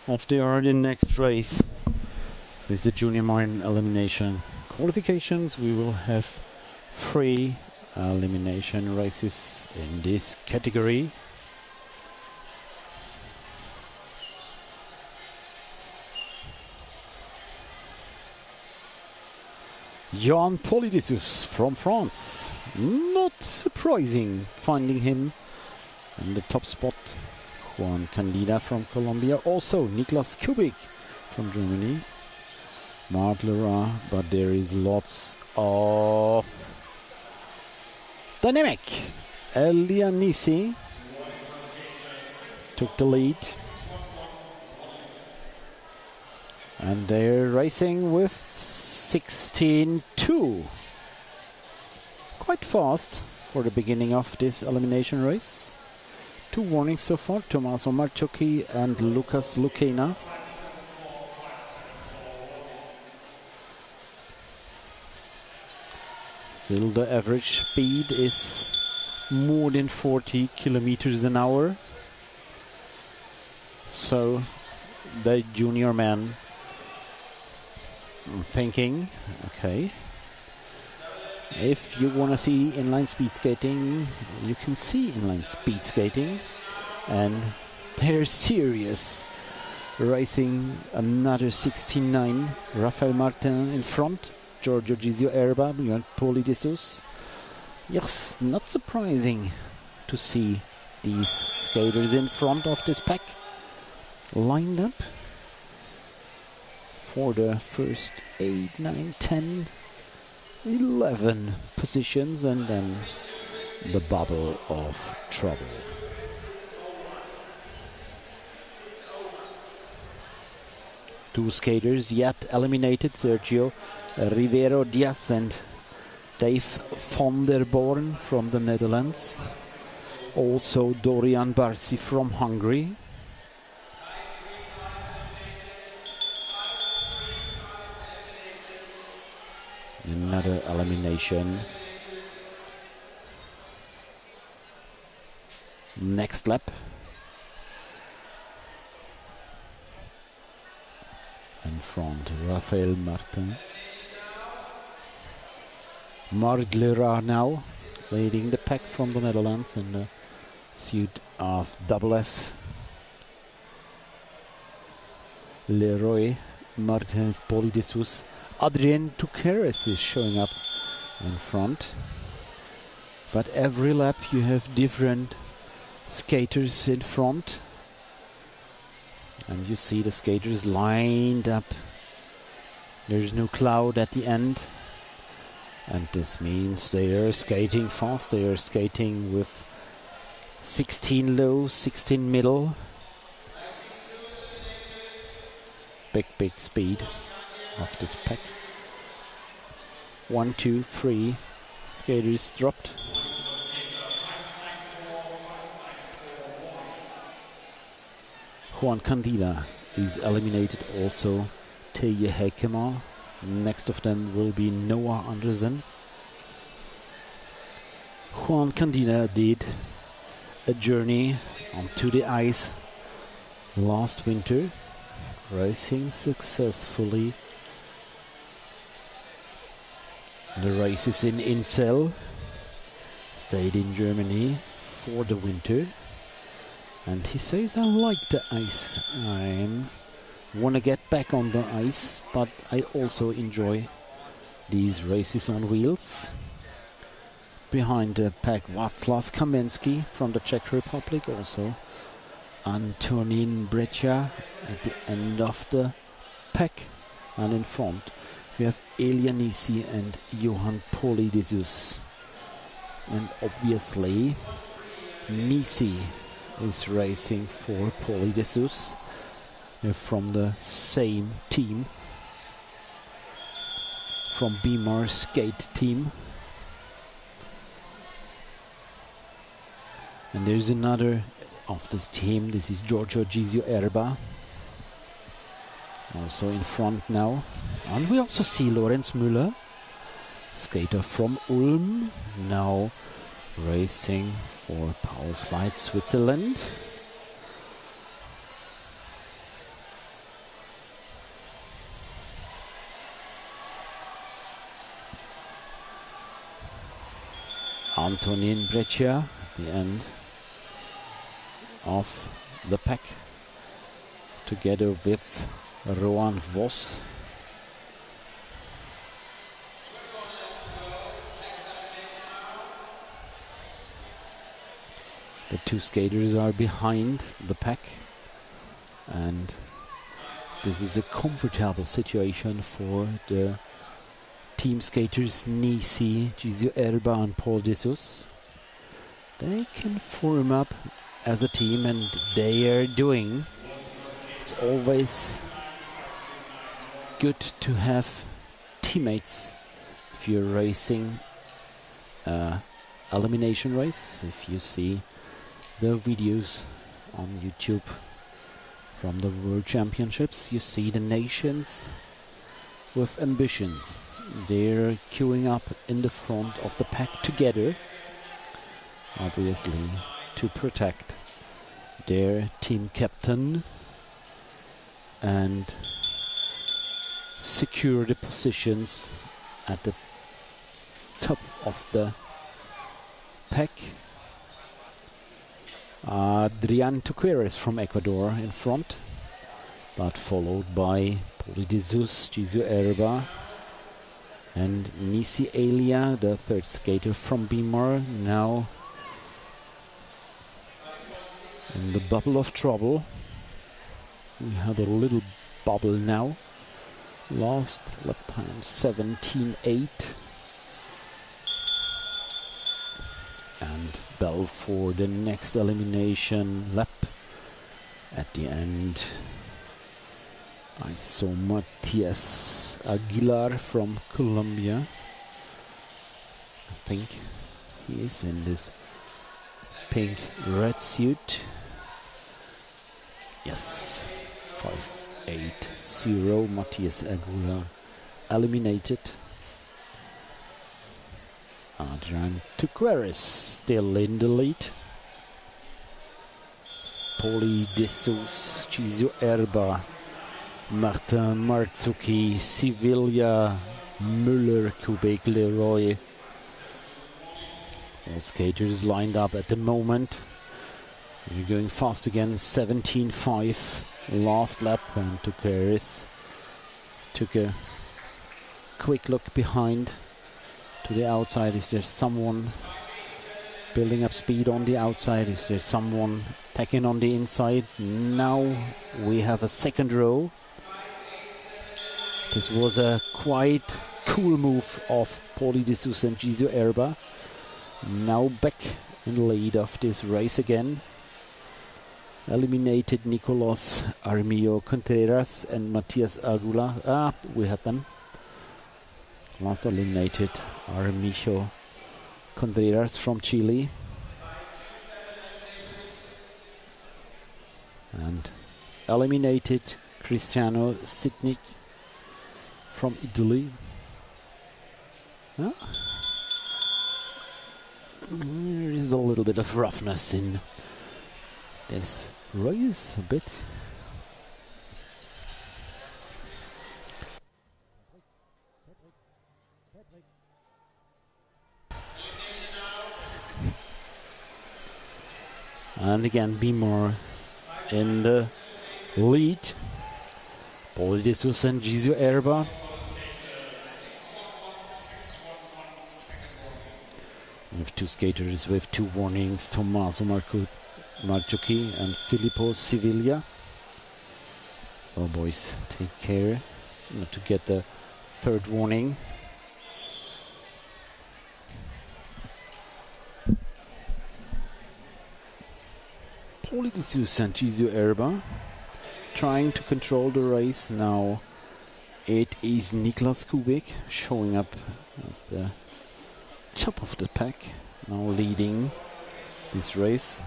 of the already next race with the junior mine elimination qualifications. We will have 3 elimination races in this category. Johan Poldessous from France. Not surprising finding him in the top spot. Juan Candida from Colombia. Also Niklas Kubik from Germany. Martlera, but there is lots of dynamic. Elianisi took the lead. And they're racing with 16.2. Quite fast for the beginning of this elimination race. 2 warnings so far, Tommaso Marzucchi and Lucas Lucena. Still the average speed is more than 40 kilometers an hour. So the junior man thinking, okay, if you want to see inline speed skating, you can see inline speed skating, and they're serious. Racing another 16.9. Rafaëll Martin in front, Giorgio, Ghisio, Erba, Johan Poldessous. Yes, not surprising to see these skaters in front of this pack lined up for the first 8, 9, 10, 11 positions, and then the bubble of trouble. Two skaters yet eliminated, Sergio Rivero Diaz and Dave van der Born from the Netherlands. Also Dorian Barsi from Hungary. Another elimination. Next lap. In front, Rafaëll Martin. Martlera now leading the pack from the Netherlands in the suit of double F. Leroy Martins Poldessous. Adrien Tuqueres is showing up in front. But every lap you have different skaters in front. And you see the skaters lined up. There's no cloud at the end. And this means they are skating fast. They are skating with 16 low, 16 middle. Big speed of this pack. 1, 2, 3 skaters dropped. Juan Candida is eliminated, also Teje Hekema. Next of them will be Noah Andersen. Juan Candida did a journey onto the ice last winter, racing successfully the races in Incel. Stayed in Germany for the winter, and he says, I like the ice. I want to get back on the ice, but I also enjoy these races on wheels. Behind the pack, Václav Kamensky from the Czech Republic, also Antonín Brecha at the end of the pack, and in front we have Elianisi and Johan Poldessous. And obviously Nisi is racing for Poldessous. They're from the same team, from Bimar Skate team. And there's another of this team. This is Giorgio, Ghisio, Erba. Also in front now. And we also see Lorenz Müller, skater from Ulm, now racing for Power Slide Switzerland. Antonin Breccia at the end of the pack, together with Rohan Vos. The two skaters are behind the pack, and this is a comfortable situation for the team skaters Nisi, Ghisio, Erba and Poldessous. They can form up as a team, and they are doing. It's always good to have teammates if you're racing elimination race. If you see the videos on YouTube from the World Championships, you see the nations with ambitions. They're queuing up in the front of the pack together, obviously to protect their team captain and secure the positions at the top of the pack. Adrian Tuqueres from Ecuador in front, but followed by Poldessous, Ghisio, Erba and Nisi Elia, the third skater from Bimar, now in the bubble of trouble. We have a little bubble now. Last lap time 17.8. And bell for the next elimination lap. At the end, I saw Mattias Aguilar from Colombia. I think he is in this pink red suit. Yes, 5-8-0. Mattias Aguilar eliminated. Adrian Tuqueres still in the lead. Poldessous, Ghisio, Erba, Martin, Marzucchi, Sevilla, Müller, Kubek, Leroy. All skaters lined up at the moment. We're going fast again, 17.5. Last lap, and Tuqueres took a quick look behind. To the outside, is there someone building up speed on the outside? Is there someone attacking on the inside? Now we have a second row. This was a quite cool move of Poldessous and Ghisio, Erba. Now back in the lead of this race again. Eliminated Nicolas Armillo Contreras and Mattias Aguilar. We have them. Last eliminated Armillo Contreras from Chile. And eliminated Cristiano Sidnic from Italy. There is a little bit of roughness in this race, a bit. And again, Bimar in the lead. Poldessous and Ghisio, Erba. We have two skaters with two warnings, Tommaso Marzucchi and Filippo Sevilla. Oh boys, take care not to get the third warning. Poldessous and Ghisio, Erba trying to control the race. Now it is Niklas Kubik showing up at the top of the pack, now leading this race.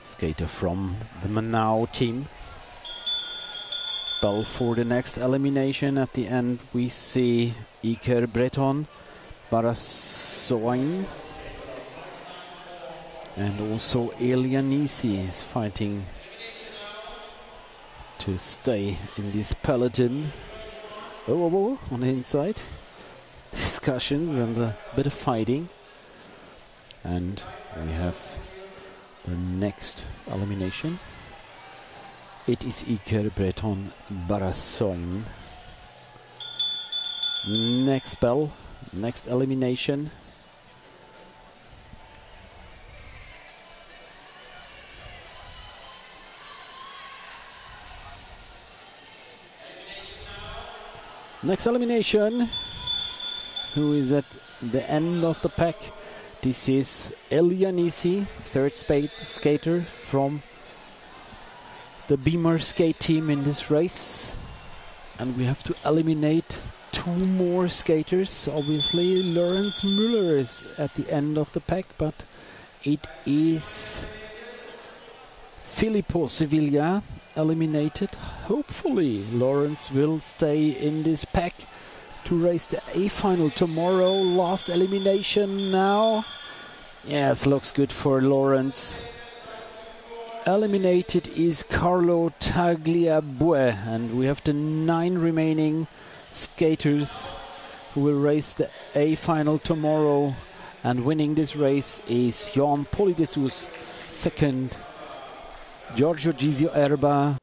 Skater from the Manau team. Bell for the next elimination. At the end we see Iker Breton, Barasoin, and also Elianisi is fighting to stay in this peloton. Oh, on the inside. This discussions and a bit of fighting. And we have the next elimination. It is Iker Breton Barassoin. Next spell, next elimination. Next elimination. Who is at the end of the pack? This is Elianisi, third skater from the Beamer skate team in this race. And we have to eliminate 2 more skaters. Obviously, Lorenz Müller is at the end of the pack, but it is Filippo Sevilla eliminated. Hopefully, Lorenz will stay in this pack to race the A final tomorrow. Last elimination now. Yes, looks good for Lorenz. Eliminated is Carlo Tagliabue, and we have the 9 remaining skaters who will race the A final tomorrow. And winning this race is Johan Poldessous, second, Giorgio Ghisio Erba.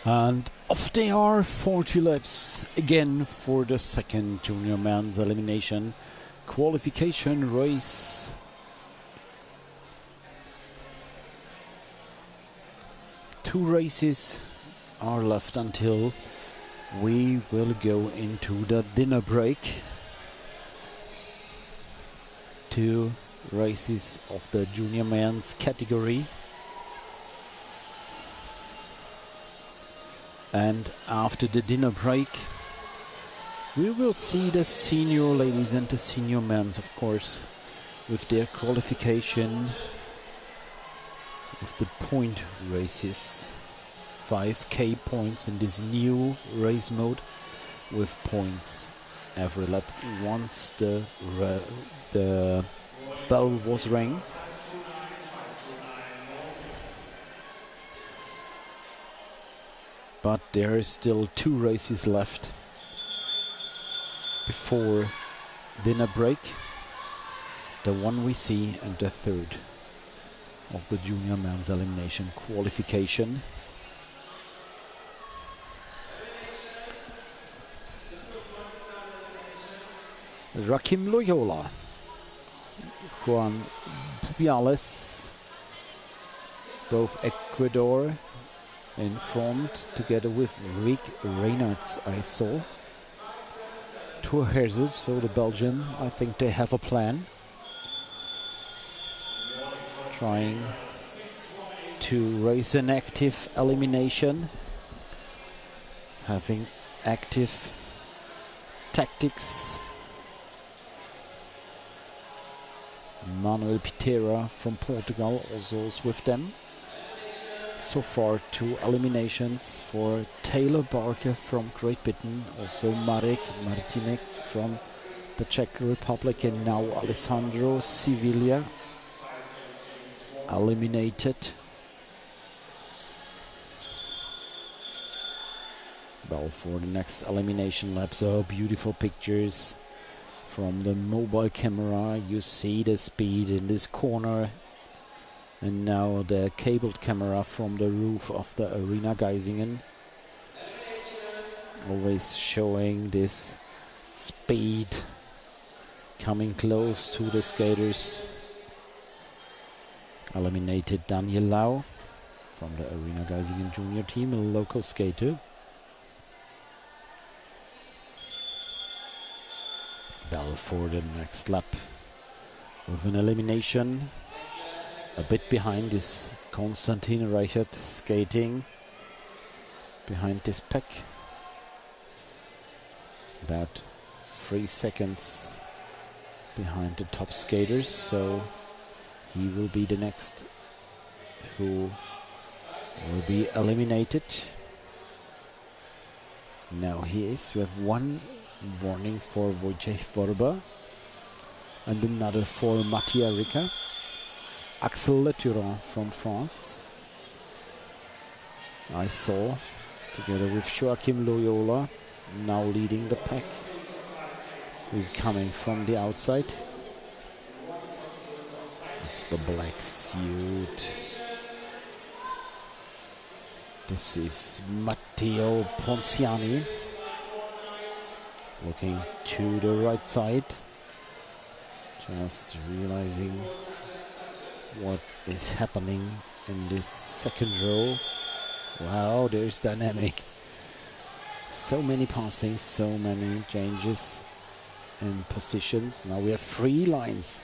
And off they are, 40 laps again for the second junior men's elimination qualification race. Two races are left until we will go into the dinner break. 2 races of the junior men's category. And after the dinner break, we will see the senior ladies and the senior men, of course, with their qualification of the point races. 5k points in this new race mode, with points every lap once the bell was rang. But there are still 2 races left before dinner break. The one we see and the third of the junior men's elimination qualification. Joaquin Loyola, Juan Pupiales, both Ecuador in front, together with Rick Reynolds, I saw. 2 hazards, so the Belgian, I think they have a plan. Trying to race an active elimination, having active tactics. Manuel Pereira from Portugal also is with them. So far 2 eliminations for Taylor Barker from Great Britain, also Marek Martinek from the Czech Republic, and now Alessandro Sevilla eliminated. Well, for the next elimination lap, so beautiful pictures from the mobile camera. You see the speed in this corner. And now the cabled camera from the roof of the arena Geisingen, always showing this speed coming close to the skaters. Eliminated Daniel Lau from the arena Geisingen junior team, a local skater. Bell for the next lap with an elimination. A bit behind is Konstantin Reichert skating behind this pack. About 3 seconds behind the top skaters, so he will be the next who will be eliminated. Now he is. We have 1 warning for Wojciech Worba. And another for Mattia Ricca. Axel Le Tyrant from France. I saw, together with Joaquin Loyola, now leading the pack. Who's coming from the outside. With the black suit. This is Matteo Ponziani. Looking to the right side. Just realizing what is happening in this second row. Wow, there's dynamic. So many passings, so many changes in positions. Now we have 3 lines.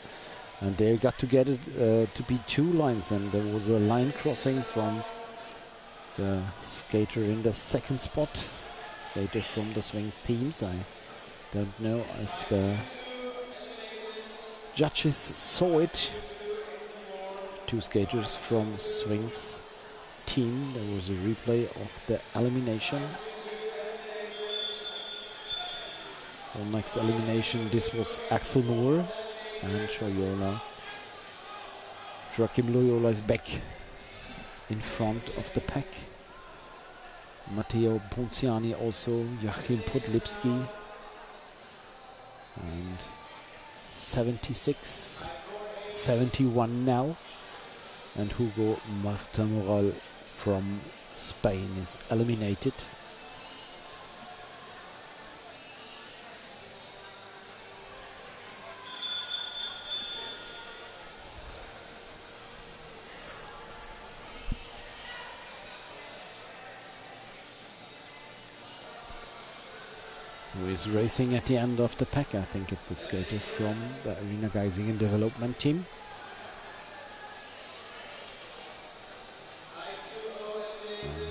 And they got together to be 2 lines. And there was a line crossing from the skater in the second spot. Skater from the Swings teams. I don't know if the judges saw it. 2 skaters from Swings team. There was a replay of the elimination. For next elimination, this was Axel Moore and Loyola. Joaquin Loyola is back in front of the pack. Matteo Ponziani also, Joachim Podlipski, and 76, 71 now. And Hugo Martin from Spain is eliminated. Who is racing at the end of the pack? I think it's a skater from the Arena Geisingen development team.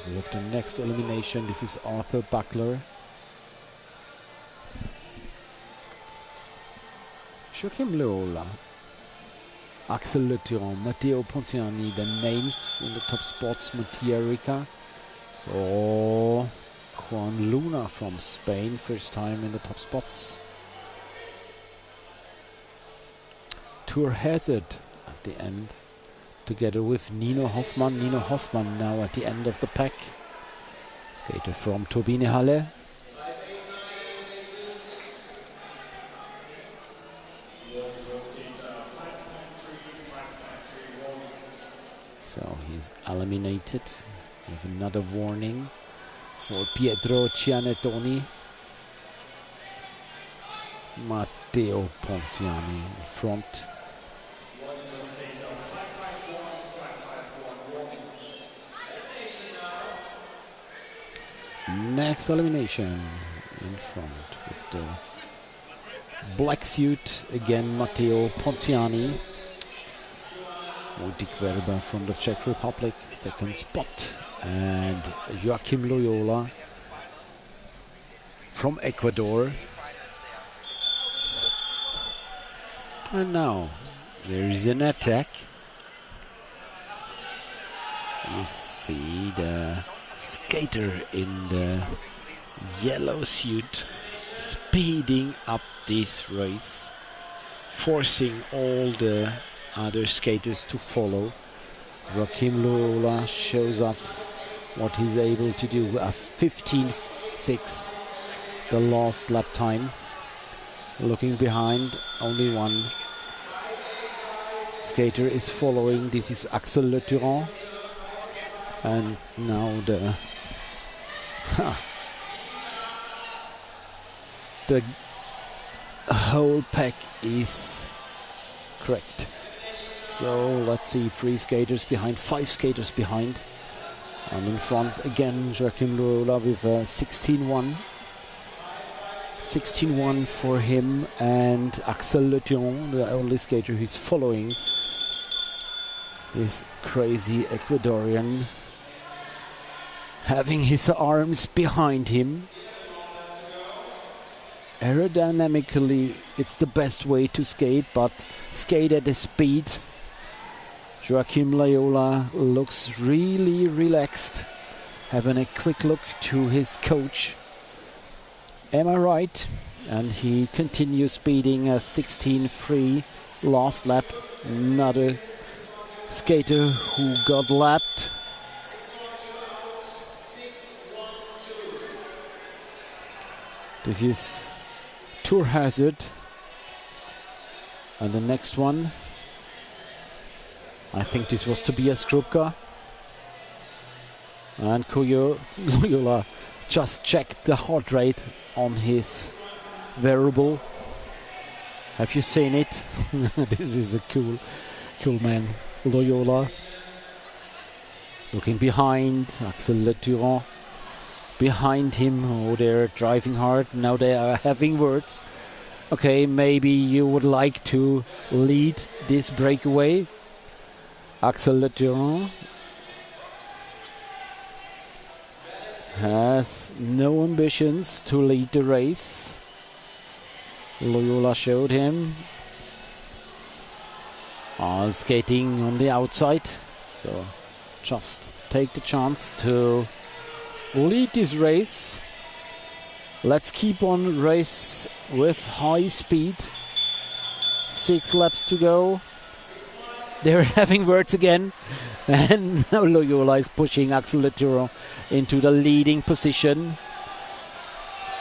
We have the next elimination. This is Arthur Buckler. Joachim Loyola, Axel Le Tyrant, Matteo Ponziani, the names in the top spots, Mattia Ricca. So Juan Luna from Spain, first time in the top spots. Tour Hazard at the end, together with Nino Hoffmann. Nino Hoffmann now at the end of the pack. Skater from Turbine-Halle. So he's eliminated with another warning for Pietro Cianettoni. Matteo Ponziani in front. Next elimination in front with the black suit again, Matteo Ponziani. Erba from the Czech Republic, second spot, and Joaquim Loyola from Ecuador. And now there is an attack. You see the skater in the yellow suit speeding up this race, forcing all the other skaters to follow. Joaquim Loyola shows up what he's able to do. A 15.6 the last lap time. Looking behind, only one skater is following. This is Axel Le Tyrant. And now the the whole pack is correct. So let's see, 3 skaters behind, 5 skaters behind. And in front again, Joaquim Loyola with 16-1. 16-1 for him, and Axel Le Tyrant, the only skater who's following this crazy Ecuadorian, having his arms behind him. Aerodynamically, it's the best way to skate, but skate at the speed. Joaquim Loyola looks really relaxed, having a quick look to his coach. Am I right? and he continues speeding a 16.3 last lap. Another skater who got lapped. This is Tour Hazard. And the next one, I think this was Tobias Krupka. And Loyola just checked the heart rate on his variable. Have you seen it? This is a cool man. Loyola. Looking behind, Axel Le Tyrant. Behind him, oh, they're driving hard. Now they are having words. Okay, maybe you would like to lead this breakaway. Axel Le Tyrant has no ambitions to lead the race. Loyola showed him skating on the outside, so just take the chance to lead this race. Let's keep on race with high speed. 6 laps to go. They're having words again, and now Loyola is pushing Axel Le Tyrant into the leading position,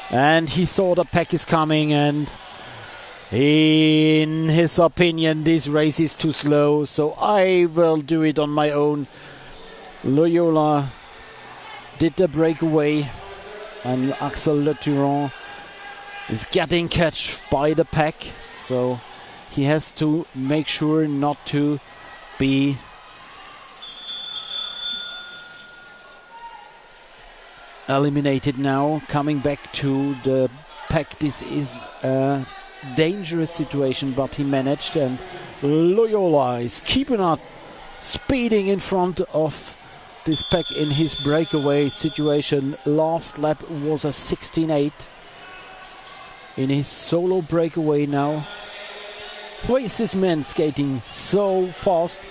and he saw the pack is coming, and in his opinion this race is too slow, so I will do it on my own. Loyola did the breakaway, and Axel Le Tyrant is getting catch by the pack, so he has to make sure not to be eliminated now. Coming back to the pack, this is a dangerous situation, but he managed, and Loyola is keeping up, speeding in front of this pack in his breakaway situation. Last lap was a 16.8 in his solo breakaway now. Why is this man skating so fast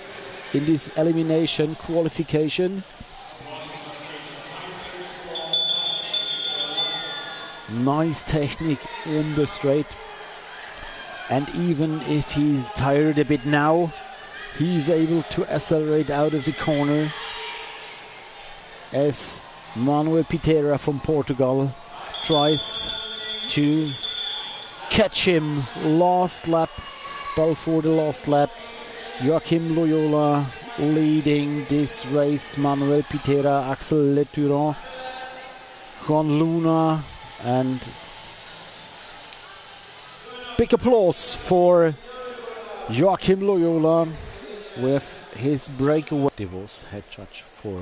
in this elimination qualification? Nice technique on the straight, and even if he's tired a bit now, he's able to accelerate out of the corner as Manuel Pereira from Portugal tries to catch him. Last lap, ball for the last lap. Joaquin Loyola leading this race. Manuel Pereira, Axel Le Tyrant, Jhon Luna, and big applause for Joaquin Loyola with his breakaway. Divorce head judge for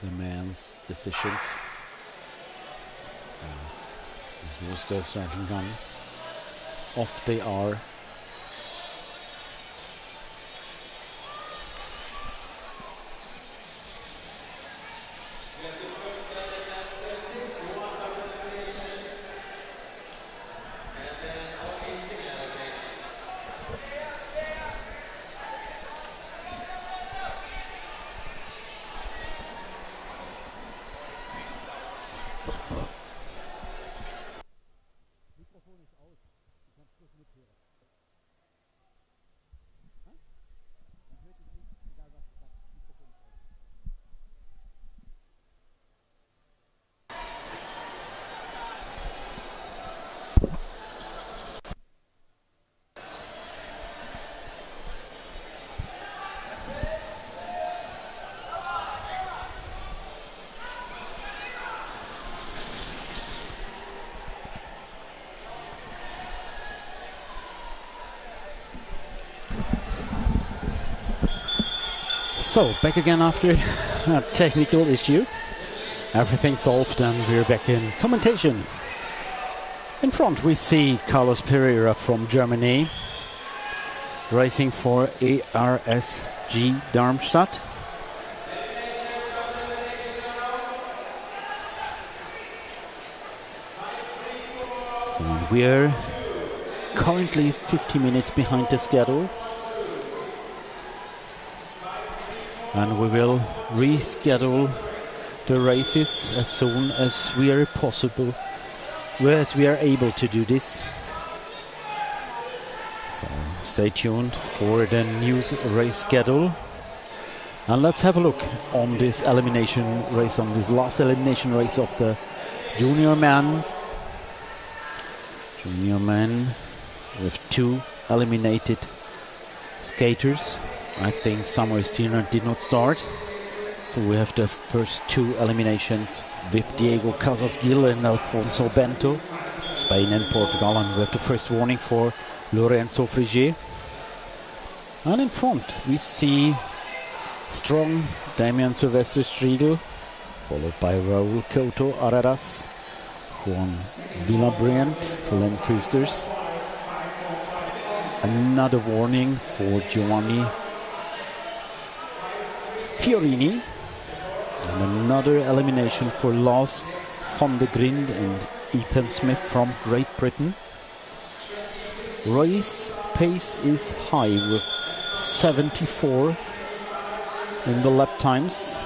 the man's decisions. This was the starting gun. Off they are. So, back again after a technical issue. Everything solved, and we're back in commentation. In front we see Carlos Pereira from Germany, racing for ARSG Darmstadt. So we're currently 50 minutes behind the schedule. And we will reschedule the races as soon as we are possible Yes, we are able to do this. So stay tuned for the new race schedule. And let's have a look on this elimination race, on this last elimination race of the junior men. Junior men with 2 eliminated skaters. I think Samuel's Tyrant did not start. So we have the first 2 eliminations with Diego Casasgil and Alfonso Bento, Spain and Portugal. And we have the first warning for Lorenzo Frigier. And in front we see strong Damian Silvestre Striegel, followed by Raúl Couto Araras, Juan Villabriant, Len Kusters. Another warning for Giovanni Fiorini. And another elimination for Lars van der Grind and Ethan Smith from Great Britain. Race pace is high with 74 in the lap times.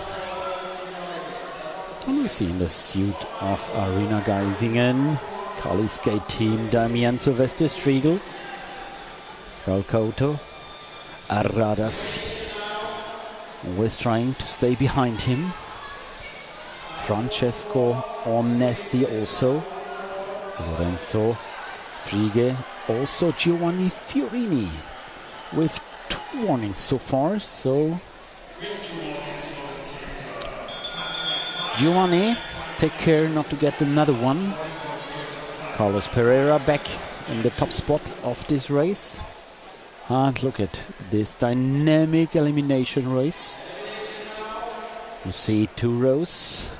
And we see in the suit of Arena Geisingen, Kali skate team Damian Silvestre Striegel, Raúl Couto Araras, always trying to stay behind him. Francesco Onesti also, Lorenzo Frigier, also Giovanni Fiorini with 2 warnings so far. So Giovanni, take care not to get another one. Carlos Pereira back in the top spot of this race. And look at this dynamic elimination race. You see 2 rows.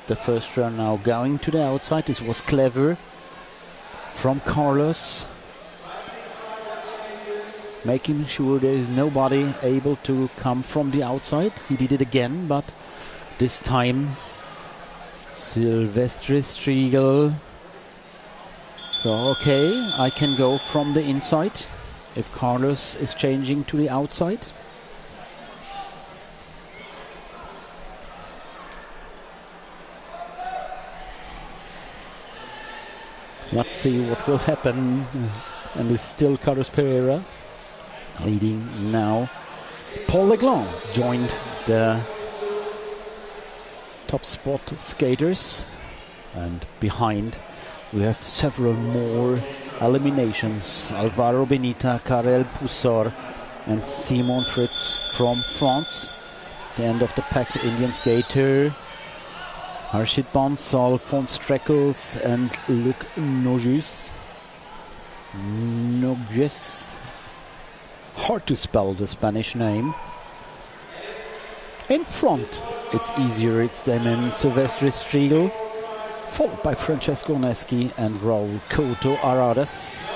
The first row now going to the outside. This was clever from Carlos, making sure there is nobody able to come from the outside. He did it again, but this time Silvestre Striegel. So okay, I can go from the inside if Carlos is changing to the outside. Let's see what will happen. And it's still Carlos Pereira leading now. Paul Legland joined the top spot skaters, and behind we have several more eliminations. Alvaro Benita, Karel Poussard and Simon Fritz from France. The end of the pack, Indian skater Harshit Bansal, Alphonse Streckles and Luc Nogus. Hard to spell the Spanish name. In front, it's easier, it's Damian Silvestre Striegel, followed by Francesco Onesti and Raúl Couto Araras.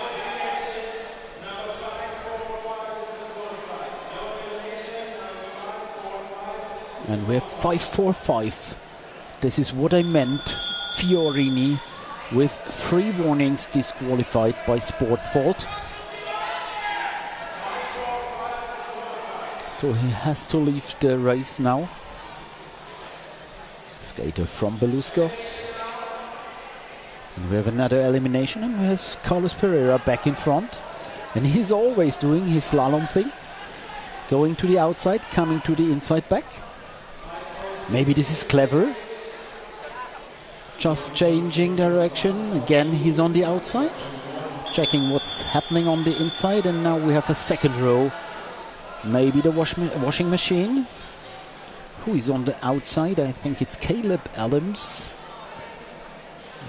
And we have 5-4-5. This is what I meant. Fiorini with 3 warnings disqualified by sports fault. So he has to leave the race now. Skater from Belusco. And we have another elimination, and we have Carlos Pereira back in front. And he's always doing his slalom thing. Going to the outside, coming to the inside back. Maybe this is clever. Just changing direction. Again, he's on the outside. Checking what's happening on the inside. And now we have a second row. Maybe the washing machine. Who is on the outside? I think it's Caleb Adams.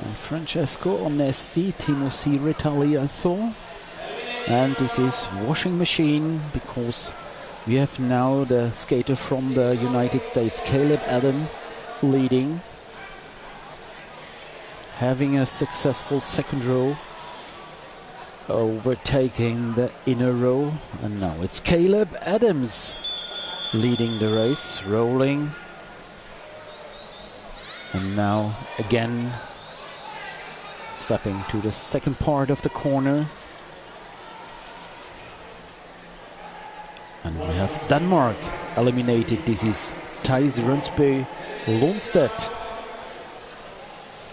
And Francesco Onesti, Timothée Retali I saw. And this is washing machine, because we have now the skater from the United States, Caleb Adam, leading. Having a successful second row, overtaking the inner row, and now it's Caleb Adams leading the race, rolling, and now again stepping to the second part of the corner. And we have Denmark eliminated. This is Thijs Runsby Lundstedt.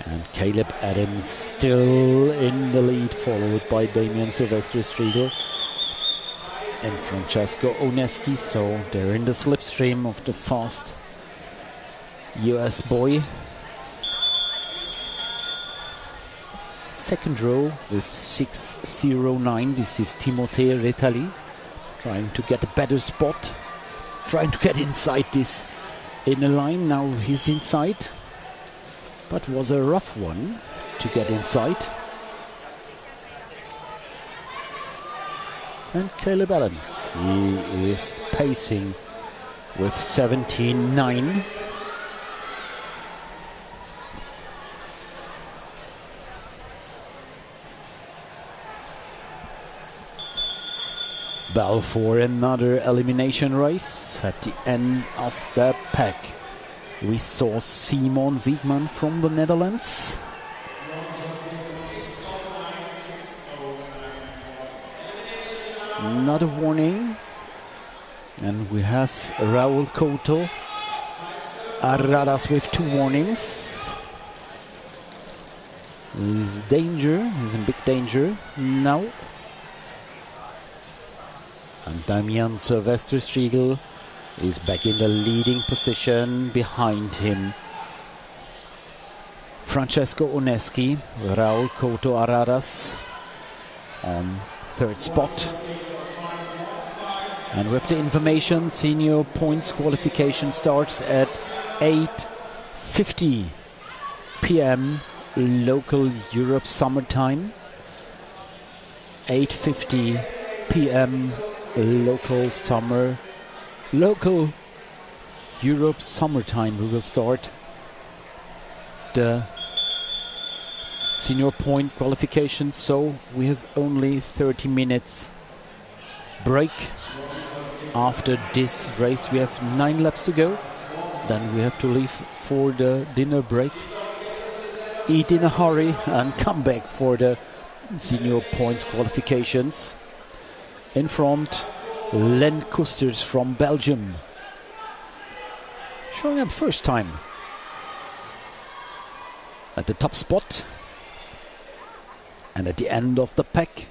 And Caleb Adams still in the lead, followed by Damian Silvestri-Striegel and Francesco Onesti. So they're in the slipstream of the fast US boy. Second row with 6:09. This is Timothée Retali, trying to get a better spot, trying to get inside this inner line. Now he's inside, but was a rough one to get inside. And Caleb Adams, he is pacing with 17.9. Bell for another elimination race. At the end of the pack, we saw Simon Wiegman from the Netherlands. Not a warning. And we have Raúl Couto Arradas with 2 warnings. He's danger, he's in big danger now. And Damian Silvestri-Striegel is back in the leading position. Behind him, Francesco Onesti, Raúl Couto Arradas on 3rd spot. And with the information, senior points qualification starts at 8:50 p.m. local Europe summertime. 8:50 p.m. local Europe summertime. We will start the senior point qualification, so we have only 30 minutes break. After this race we have 9 laps to go, then we have to leave for the dinner break, eat in a hurry and come back for the senior points qualifications. In front, Len Kusters from Belgium, showing up first time at the top spot. And at the end of the pack,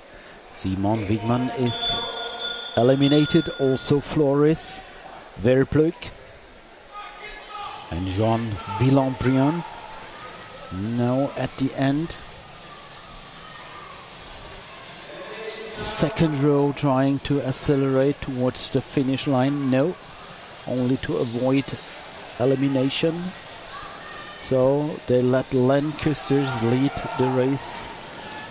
Simon Wiegman is eliminated. Also Floris Verpleuk and Johan Villambriand now at the end. Second row trying to accelerate towards the finish line. No, only to avoid elimination. So they let Len Kusters lead the race.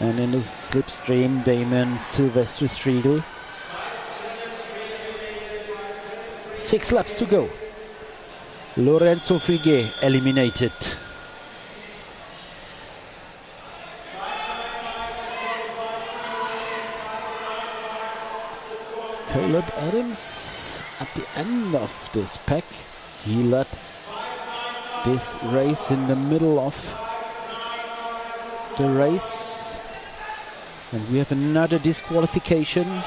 And in the slipstream, Damian Silvestri-Striegel. 6 laps to go. Lorenzo Friguet eliminated. Caleb Adams at the end of this pack. He led this race in the middle of the race. And we have another disqualification.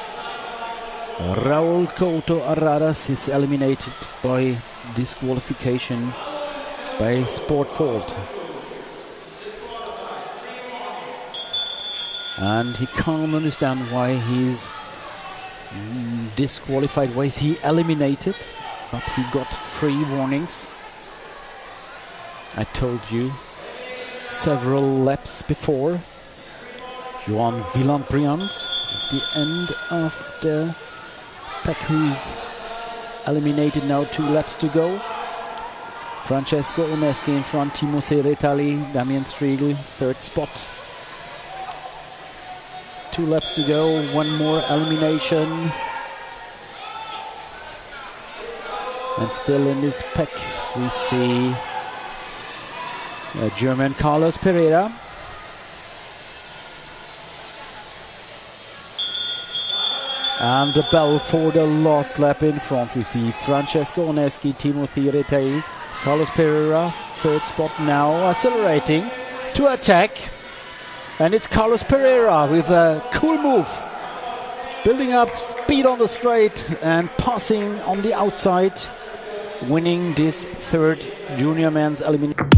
Raúl Couto Arradas is eliminated by disqualification by sport fault. And he can't understand why he's disqualified. Why is he eliminated? But he got 3 warnings. I told you several laps before. Johan Villambriand at the end of the pack, who is eliminated now. 2 laps to go. Francesco Onesti in front, Timothée Retali, Damian Striegel, 3rd spot. 2 laps to go, 1 more elimination. And still in this pack we see German Carlos Pereira. And the bell for the last lap. In front we see Francesco Onesti, Timothée Retali, Carlos Pereira, 3rd spot now, accelerating to attack. And it's Carlos Pereira with a cool move, building up speed on the straight and passing on the outside, winning this 3rd junior men's elimination.